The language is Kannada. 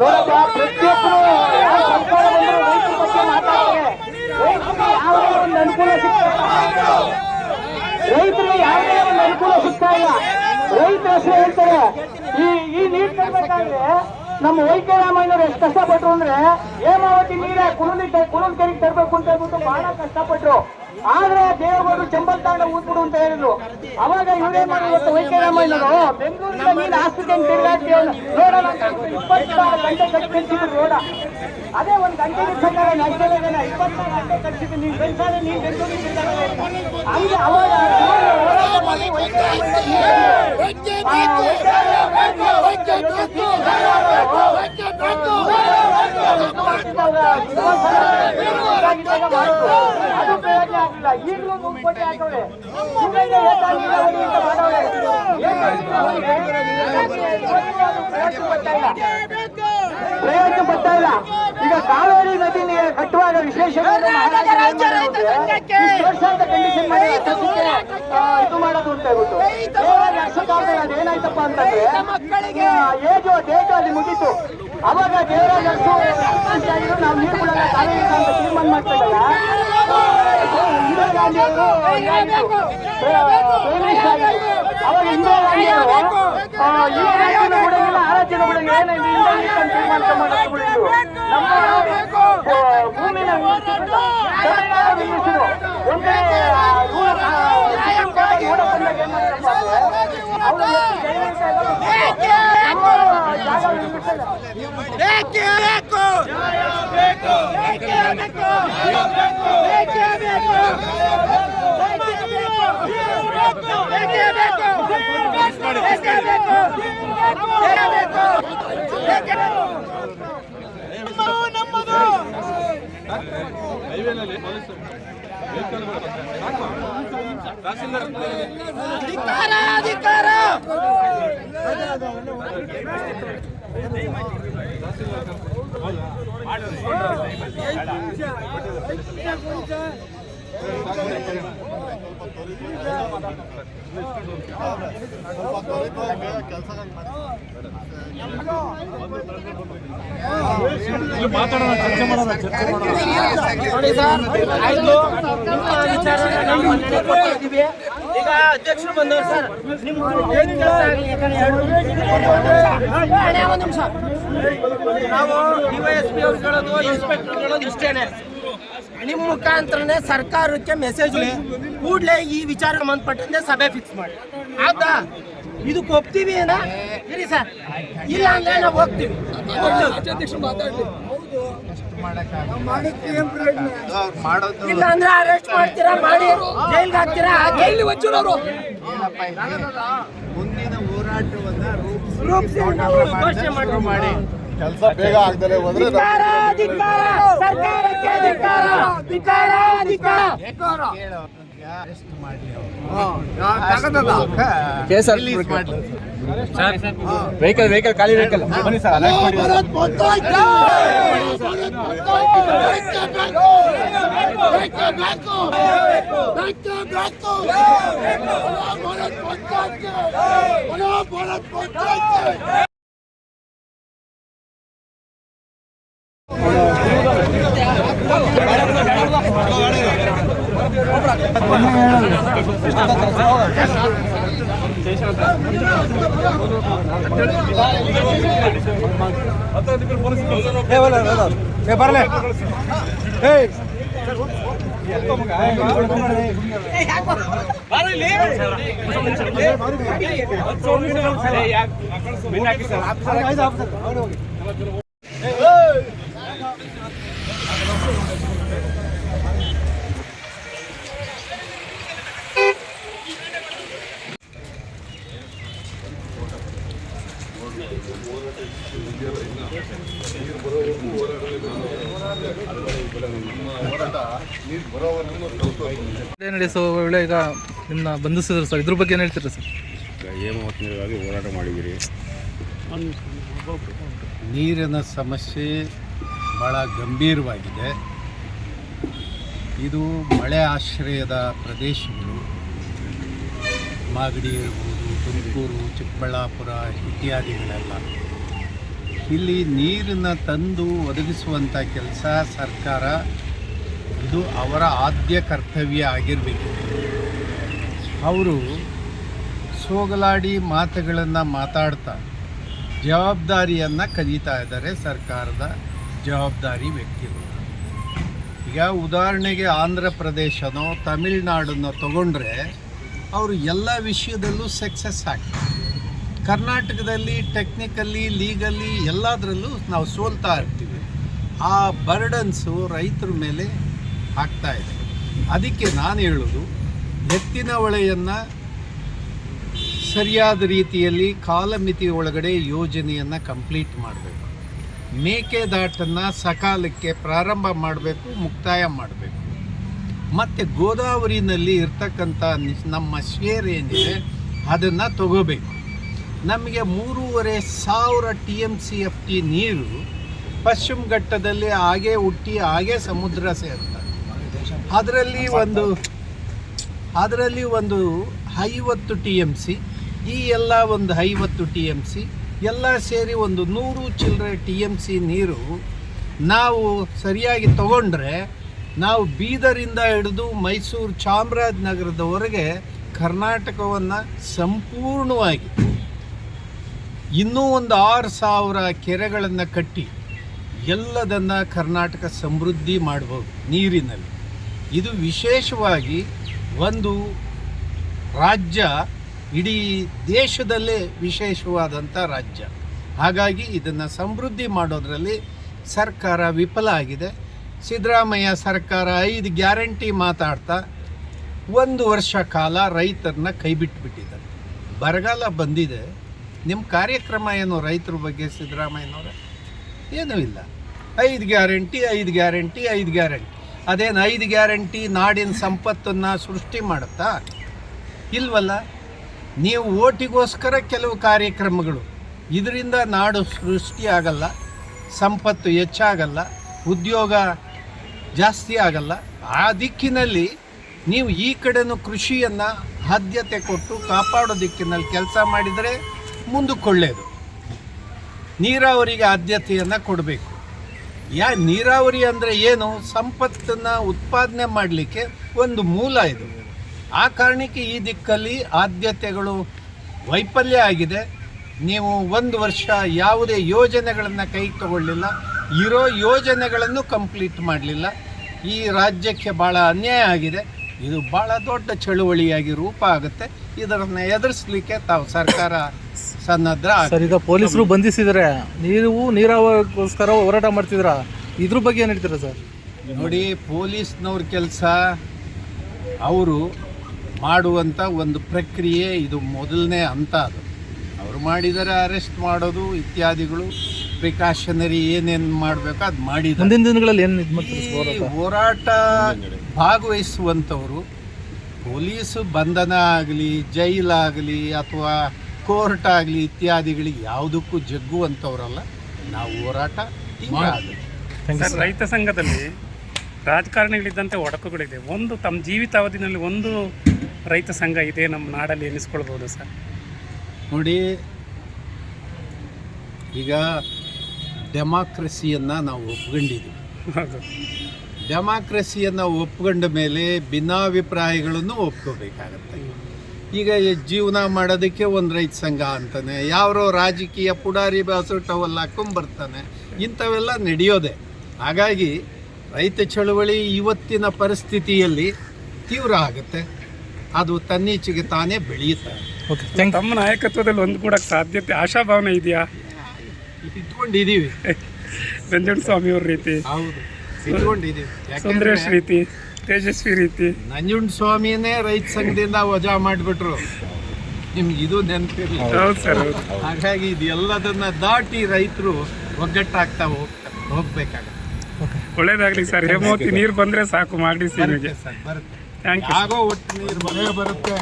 ನೋಡಪ್ಪ, ಪ್ರತಿಯೊಬ್ಬರು ಯಾವ ಸರ್ಕಾರ ಬಂದರೂ ರೈತರ ಬಗ್ಗೆ ಮಾತಾಡ್ತಾರೆ. ರೈತರಿಗೆ ಯಾವುದೇ ಒಂದು ಅನುಕೂಲ ರೈತರಿಗೆ ಯಾವುದೇ ಒಂದು ಅನುಕೂಲ ಸಿಗ್ತಾ ಇಲ್ಲ. ರೈತರ ಹೆಸರು ಹೇಳ್ತಾರೆ. ಈ ನೀರು ತರಬೇಕಾದ್ರೆ ನಮ್ಮ ವೈದ್ಯರಾಮಯ್ಯನವರು ಎಷ್ಟು ಕಷ್ಟಪಟ್ರು ಅಂದ್ರೆ ಹೇಮಾವತಿ ನೀರ ಕುಣಲ್ಕೆರೆಗೆ ತರಬೇಕು ಅಂತ ಹೇಳ್ಬಿಟ್ಟು ಬಹಳ ಕಷ್ಟಪಟ್ರು. ಆದ್ರೆ ದೇವೇಗೌಡರು ಚಂಬಲ್ ತಾಂಡ ಊದ್ಬಿಡು ಅಂತ ಹೇಳಿದ್ರು. ಅವಾಗ ಇವರೇನ್ ಮಾಡಿದ್ರು ವೈದ್ಯರಾಮಯ್ಯನವರು ಬೆಂಗಳೂರಿನ ನೀರು ಆಸ್ಪತ್ರೆ ತಿರುಗಾಡ್ತಿ ನೋಡೋಣ ಅಂತ 24 ಗಂಟೆ ಕಟ್ಟಿ ರೋಡ. ಅದೇ ಒಂದು ಗಂಟೆಗೆ ಸರ್ಕಾರ ನ್ಯಾಷನಲ್ 24 ಗಂಟೆ ಕಟ್ಸಿದ್ದು ನೀವು ಬೆಂಸಾಲೆ ನೀರು ಬೆಂಗಳೂರಿಗೆ ಹಂಗೆ ಅವಾಗ ಅದು ಪ್ರಯೋಜನ ಆಗಿಲ್ಲ. ಈಗಲೂ 100 ಕೋಟಿ ಹಾಕವ್ರೆ. ಪ್ರಯೋಜನ ಬರ್ತಾ ಇಲ್ಲ. ಈಗ ಕಾವೇರಿ ನದಿ ಕಟ್ಟುವಾಗ ವಿಶೇಷ ಇದು ಮಾಡೋದು ಅಂತ ಹೇಳ್ಬಿಟ್ಟು ಅದೇನಾಯ್ತಪ್ಪ ಅಂತಂದ್ರೆ ಡೇಟು ಅಲ್ಲಿ ಮುಗೀತು. ಅವಾಗ ದೇವರಾಜ ನಾವು ನೀರು ಕೊಡಲ್ಲ ಕಾವೇರಿ ಅಂತ ತೀರ್ಮಾನ ಮಾಡ್ತಾ ಇದ್ದಾಗ ಇಂದಿರಾ ಗಾಂಧಿ ಅವರು ಅವಾಗ ಇಂದಿರಾ ಗಾಂಧಿ ಅವರು ಈ ರಾಜ್ಯನ ಬಿಡಂಗಿಲ್ಲ ಆ ರಾಜ್ಯನ ಬಿಡಂಗಿಲ್ಲ ಏನಿದೆ ತೀರ್ಮಾನ ಮಾಡಿದ್ರು. ನಮ್ಮ ಭೂಮಿನ ನಿಲ್ಲಿಸಿದ್ರು. ಒಂದೇ ನೋಡ ಬಂದಾಗ ಏನ್ ಮಾಡ್ತಪ್ಪ ಅಂದ್ರೆ ಮಾತಾಡೋಣ, ಚರ್ಚೆ ಮಾಡೋಣ. ಈಗ ಅಧ್ಯಕ್ಷರು ಬಂದವರು ಸರ್, ನಾವು ಡಿವೈಎಸ್ಪಿ ಅವ್ರು ಹೇಳೋದು, ಇನ್ಸ್ಪೆಕ್ಟರ್ ಹೇಳೋದು ಇಷ್ಟೇನೆ. ನಿಮ್ಮ ಮುಖಾಂತರನೇ ಸರ್ಕಾರಕ್ಕೆ ಮೆಸೇಜ್ ಕೂಡಲೇ ಈ ವಿಚಾರ ಸಂಬಂಧಪಟ್ಟಂತೆ ಸಭೆ ಫಿಕ್ಸ್ ಮಾಡಿ ಆಯ್ತಾ. ಇದಕ್ಕೆ ಒಪ್ತೀವಿ ಏನ ಇರಿ ಸರ್, ಇಲ್ಲ ಅಂದ್ರೆ ನಾವು ಹೋಗ್ತೀವಿ. ಇಲ್ಲ ಅಂದ್ರೆ ಅರೆಸ್ಟ್ ಮಾಡ್ತೀರಾ, ಮಾಡಿ ಜೈಲ್ಗೆ ಹಾಕ್ತೀರಾ. ಮುಂದಿನ ಹೋರಾಟವನ್ನ ಘೋಷಣೆ ಮಾಡಿ ಕೆಲಸ ಬೇಗ ಆಗದೆ ಹೋದ್ರೆ ವೆಹಿಕಲ್ ಖಾಲಿ ವೆಹಿಕಲ್ ಬನ್ನಿ ಸರ್. ಬರಲೇ ನಡೆಸೋ ವೇಳೆ ಈಗ ನಿಮ್ಮನ್ನ ಬಂಧಿಸಿದ್ರು ಸರ್, ಇದ್ರ ಬಗ್ಗೆ ಏನು ಹೇಳ್ತೀರಾ ಸರ್? ಹೇಮಾವತಿಗಾಗಿ ಹೋರಾಟ ಮಾಡಿದ್ದೀರಿ. ನೀರಿನ ಸಮಸ್ಯೆ ಭಾಳ ಗಂಭೀರವಾಗಿದೆ. ಇದು ಮಳೆ ಆಶ್ರಯದ ಪ್ರದೇಶಗಳು, ಮಾಗಡಿ ಇರ್ಬೋದು, ತುಮಕೂರು, ಚಿಕ್ಕಬಳ್ಳಾಪುರ ಇತ್ಯಾದಿಗಳೆಲ್ಲ. ಇಲ್ಲಿ ನೀರನ್ನು ತಂದು ಒದಗಿಸುವಂಥ ಕೆಲಸ ಸರ್ಕಾರ, ಇದು ಅವರ ಆದ್ಯ ಕರ್ತವ್ಯ ಆಗಿರಬೇಕು. ಅವರು ಸೋಗಲಾಡಿ ಮಾತುಗಳನ್ನು ಮಾತಾಡ್ತಾ ಜವಾಬ್ದಾರಿಯನ್ನು ಕದೀತಾ ಇದ್ದಾರೆ, ಸರ್ಕಾರದ ಜವಾಬ್ದಾರಿ ವ್ಯಕ್ತಿಗಳು. ಈಗ ಉದಾಹರಣೆಗೆ ಆಂಧ್ರ ಪ್ರದೇಶನೋ ತಮಿಳುನಾಡನ್ನೋ ತಗೊಂಡ್ರೆ ಅವರು ಎಲ್ಲ ವಿಷಯದಲ್ಲೂ ಸಕ್ಸಸ್ ಆಗ್ತಾರೆ. ಕರ್ನಾಟಕದಲ್ಲಿ ಟೆಕ್ನಿಕಲಿ, ಲೀಗಲಿ ಎಲ್ಲದರಲ್ಲೂ ನಾವು ಸೋಲ್ತಾ ಇರ್ತೀವಿ. ಆ ಬರ್ಡನ್ಸು ರೈತರ ಮೇಲೆ ಆಗ್ತಾ ಇದೆ. ಅದಕ್ಕೆ ನಾನು ಹೇಳೋದು, ಎತ್ತಿನ ಹೊಳೆಯನ್ನು ಸರಿಯಾದ ರೀತಿಯಲ್ಲಿ ಕಾಲಮಿತಿ ಒಳಗಡೆ ಯೋಜನೆಯನ್ನು ಕಂಪ್ಲೀಟ್ ಮಾಡಬೇಕು. ಮೇಕೆದಾಟನ್ನು ಸಕಾಲಕ್ಕೆ ಪ್ರಾರಂಭ ಮಾಡಬೇಕು, ಮುಕ್ತಾಯ ಮಾಡಬೇಕು. ಮತ್ತು ಗೋದಾವರಿನಲ್ಲಿ ಇರ್ತಕ್ಕಂಥ ನಮ್ಮ ಶೇರ್ ಏನಿದೆ ಅದನ್ನು ತಗೋಬೇಕು. ನಮಗೆ 3,500 TMCFT ನೀರು ಪಶ್ಚಿಮ ಘಟ್ಟದಲ್ಲಿ ಹಾಗೆ ಹುಟ್ಟಿ ಹಾಗೆ ಸಮುದ್ರ ಸೇರ್ತಾರೆ. ಅದರಲ್ಲಿ ಒಂದು 50 TMC, ಈ ಎಲ್ಲ ಒಂದು 50 TMC ಎಲ್ಲ ಸೇರಿ ಒಂದು 100 ಚಿಲ್ಲರೆ TMC ನೀರು ನಾವು ಸರಿಯಾಗಿ ತಗೊಂಡ್ರೆ ನಾವು ಬೀದರಿಂದ ಹಿಡಿದು ಮೈಸೂರು ಚಾಮರಾಜನಗರದವರೆಗೆ ಕರ್ನಾಟಕವನ್ನು ಸಂಪೂರ್ಣವಾಗಿ ಇನ್ನೂ ಒಂದು 6,000 ಕೆರೆಗಳನ್ನು ಕಟ್ಟಿ ಎಲ್ಲದನ್ನು ಕರ್ನಾಟಕ ಸಮೃದ್ಧಿ ಮಾಡ್ಬೋದು ನೀರಿನಲ್ಲಿ. ಇದು ವಿಶೇಷವಾಗಿ ಒಂದು ರಾಜ್ಯ, ಇಡೀ ದೇಶದಲ್ಲೇ ವಿಶೇಷವಾದಂಥ ರಾಜ್ಯ. ಹಾಗಾಗಿ ಇದನ್ನು ಸಮೃದ್ಧಿ ಮಾಡೋದರಲ್ಲಿ ಸರ್ಕಾರ ವಿಫಲ ಆಗಿದೆ. ಸಿದ್ದರಾಮಯ್ಯ ಸರ್ಕಾರ 5 ಗ್ಯಾರಂಟಿ ಮಾತಾಡ್ತಾ 1 ವರ್ಷ ಕಾಲ ರೈತರನ್ನ ಕೈ ಬಿಟ್ಟುಬಿಟ್ಟಿದ್ದಾರೆ. ಬರಗಾಲ ಬಂದಿದೆ, ನಿಮ್ಮ ಕಾರ್ಯಕ್ರಮ ಏನು ರೈತರ ಬಗ್ಗೆ ಸಿದ್ದರಾಮಯ್ಯನವರೇ? ಏನೂ ಇಲ್ಲ. 5 ಗ್ಯಾರಂಟಿ ಅದೇನು 5 ಗ್ಯಾರಂಟಿ ನಾಡಿನ ಸಂಪತ್ತನ್ನು ಸೃಷ್ಟಿ ಮಾಡುತ್ತಾ? ಇಲ್ವಲ್ಲ. ನೀವು ಓಟಿಗೋಸ್ಕರ ಕೆಲವು ಕಾರ್ಯಕ್ರಮಗಳು, ಇದರಿಂದ ನಾಡು ಸೃಷ್ಟಿ ಆಗಲ್ಲ, ಸಂಪತ್ತು ಹೆಚ್ಚಾಗಲ್ಲ, ಉದ್ಯೋಗ ಜಾಸ್ತಿ ಆಗಲ್ಲ. ಆ ದಿಕ್ಕಿನಲ್ಲಿ ನೀವು ಈ ಕಡೆನೂ ಕೃಷಿಯನ್ನು ಆದ್ಯತೆ ಕೊಟ್ಟು ಕಾಪಾಡೋ ದಿಕ್ಕಿನಲ್ಲಿ ಕೆಲಸ ಮಾಡಿದರೆ ಮುಂದಕ್ಕೊಳ್ಳೇದು. ನೀರಾವರಿಗೆ ಆದ್ಯತೆಯನ್ನು ಕೊಡಬೇಕು. ನೀರಾವರಿ ಅಂದರೆ ಏನು? ಸಂಪತ್ತನ್ನು ಉತ್ಪಾದನೆ ಮಾಡಲಿಕ್ಕೆ ಒಂದು ಮೂಲ ಇದು. ಆ ಕಾರಣಕ್ಕೆ ಈ ದಿಕ್ಕಲ್ಲಿ ಆದ್ಯತೆಗಳು ವೈಫಲ್ಯ ಆಗಿದೆ. ನೀವು 1 ವರ್ಷ ಯಾವುದೇ ಯೋಜನೆಗಳನ್ನು ಕೈಗೆ ತಗೊಳ್ಳಿಲ್ಲ, ಇರೋ ಯೋಜನೆಗಳನ್ನು ಕಂಪ್ಲೀಟ್ ಮಾಡಲಿಲ್ಲ. ಈ ರಾಜ್ಯಕ್ಕೆ ಭಾಳ ಅನ್ಯಾಯ ಆಗಿದೆ. ಇದು ಭಾಳ ದೊಡ್ಡ ಚಳುವಳಿಯಾಗಿ ರೂಪ ಆಗುತ್ತೆ. ಇದನ್ನು ಎದುರಿಸಲಿಕ್ಕೆ ತಾವು ಸರ್ಕಾರ ಸನ್ನದ್ಧ. ಸರ್, ಈಗ ಪೊಲೀಸರು ಬಂಧಿಸಿದರೆ ನೀವು ನೀರಾವರಿಗೋಸ್ಕರ ಹೋರಾಟ ಮಾಡ್ತಿದ್ದೀರಾ, ಇದ್ರ ಬಗ್ಗೆ ಏನು ಹೇಳ್ತೀರಾ ಸರ್? ನೋಡಿ, ಪೊಲೀಸ್ನವ್ರ ಕೆಲಸ, ಅವರು ಮಾಡುವಂಥ ಒಂದು ಪ್ರಕ್ರಿಯೆ, ಇದು ಮೊದಲನೇ ಹಂತ. ಅದು ಅವರು ಮಾಡಿದರೆ ಅರೆಸ್ಟ್ ಮಾಡೋದು ಇತ್ಯಾದಿಗಳು, ಪ್ರಿಕಾಷನರಿ ಏನೇನು ಮಾಡಬೇಕು ಅದು ಮಾಡಿದ್ದಾರೆ. ಮುಂದಿನ ದಿನಗಳಲ್ಲಿ ಏನು ಇದು ಮಾಡ್ತೀರಾ? ಹೋರಾಟ ಭಾಗವಹಿಸುವಂಥವರು ಪೊಲೀಸು ಬಂಧನ ಆಗಲಿ, ಜೈಲಾಗಲಿ ಅಥವಾ ಕೋರ್ಟ್ ಆಗಲಿ ಇತ್ಯಾದಿಗಳಿಗೆ ಯಾವುದಕ್ಕೂ ಜಗ್ಗುವಂಥವ್ರಲ್ಲ. ನಾವು ಹೋರಾಟ ಸರ್, ರೈತ ಸಂಘದಲ್ಲಿ ರಾಜಕಾರಣಿಗಳಿದ್ದಂತೆ ಒಡಕುಗಳಿದೆ. ಒಂದು ತಮ್ಮ ಜೀವಿತಾವಧಿನಲ್ಲಿ ಒಂದು ರೈತ ಸಂಘ ಇದೆ ನಮ್ಮ ನಾಡಲ್ಲಿ ಎನಿಸ್ಕೊಳ್ಬೋದು ಸರ್. ನೋಡಿ, ಈಗ ಡೆಮಾಕ್ರಸಿಯನ್ನು ನಾವು ಒಪ್ಕೊಂಡಿದ್ದೀವಿ. ಹೌದು, ಡೆಮಾಕ್ರಸಿಯನ್ನು ಒಪ್ಕೊಂಡ ಮೇಲೆ ಭಿನ್ನಾಭಿಪ್ರಾಯಗಳನ್ನು ಒಪ್ಕೋಬೇಕಾಗತ್ತೆ. ಈಗ ಜೀವನ ಮಾಡೋದಕ್ಕೆ ಒಂದು ರೈತ ಸಂಘ ಅಂತಾನೆ, ಯಾರೋ ರಾಜಕೀಯ ಪುಡಾರಿ ಬಾಸುಟವಲ್ಲ ಹಾಕೊಂಡ್ಬರ್ತಾನೆ, ಇಂಥವೆಲ್ಲ ನಡೆಯೋದೆ. ಹಾಗಾಗಿ ರೈತ ಚಳವಳಿ ಇವತ್ತಿನ ಪರಿಸ್ಥಿತಿಯಲ್ಲಿ ತೀವ್ರ ಆಗುತ್ತೆ, ಅದು ತನ್ನೀಚೆಗೆ ತಾನೇ ಬೆಳೆಯುತ್ತೆ. ತಮ್ಮ ನಾಯಕತ್ವದಲ್ಲಿ ಒಂದುಗೂಡಕ್ಕೆ ಸಾಧ್ಯತೆ, ಆಶಾಭಾವನೆ ಇದೆಯಾ? ಇಟ್ಕೊಂಡಿದ್ದೀವಿ. ನಂಜುಂಡಸ್ವಾಮಿಯವ್ರ ರೀತಿ, ಹೌದು, ಇಟ್ಕೊಂಡಿದ್ದೀವಿ. ಸುಂದರೇಶ್ ರೀತಿ, ತೇಜಸ್ವಿ ರೀತಿ. ನಂಜುಂಡಸ್ವಾಮಿಯನ್ನೇ ರೈತ ಸಂಘದಿಂದ ವಜಾ ಮಾಡಿಬಿಟ್ರು, ನಿಮ್ಗೆ ಇದು ನೆನಪಿರಲಿ. ಹೌದು ಸರ್. ಹಾಗಾಗಿ ಇದೆಲ್ಲದನ್ನ ದಾಟಿ ರೈತರು ಒಗ್ಗಟ್ಟಾಗ್ತಾ ಹೋಗ್ಬೇಕಾಗುತ್ತೆ. ಒಳ್ಳೇದಾಗ್ಲಿ ಸರ್. ಹೇಮಾವತಿ ನೀರು ಬಂದರೆ ಸಾಕು, ಮಾಡಿ ಬರುತ್ತೆ. Thank you. ಆಗೋ ಒಟ್ಟು ನೀರು ಬರುತ್ತೆ.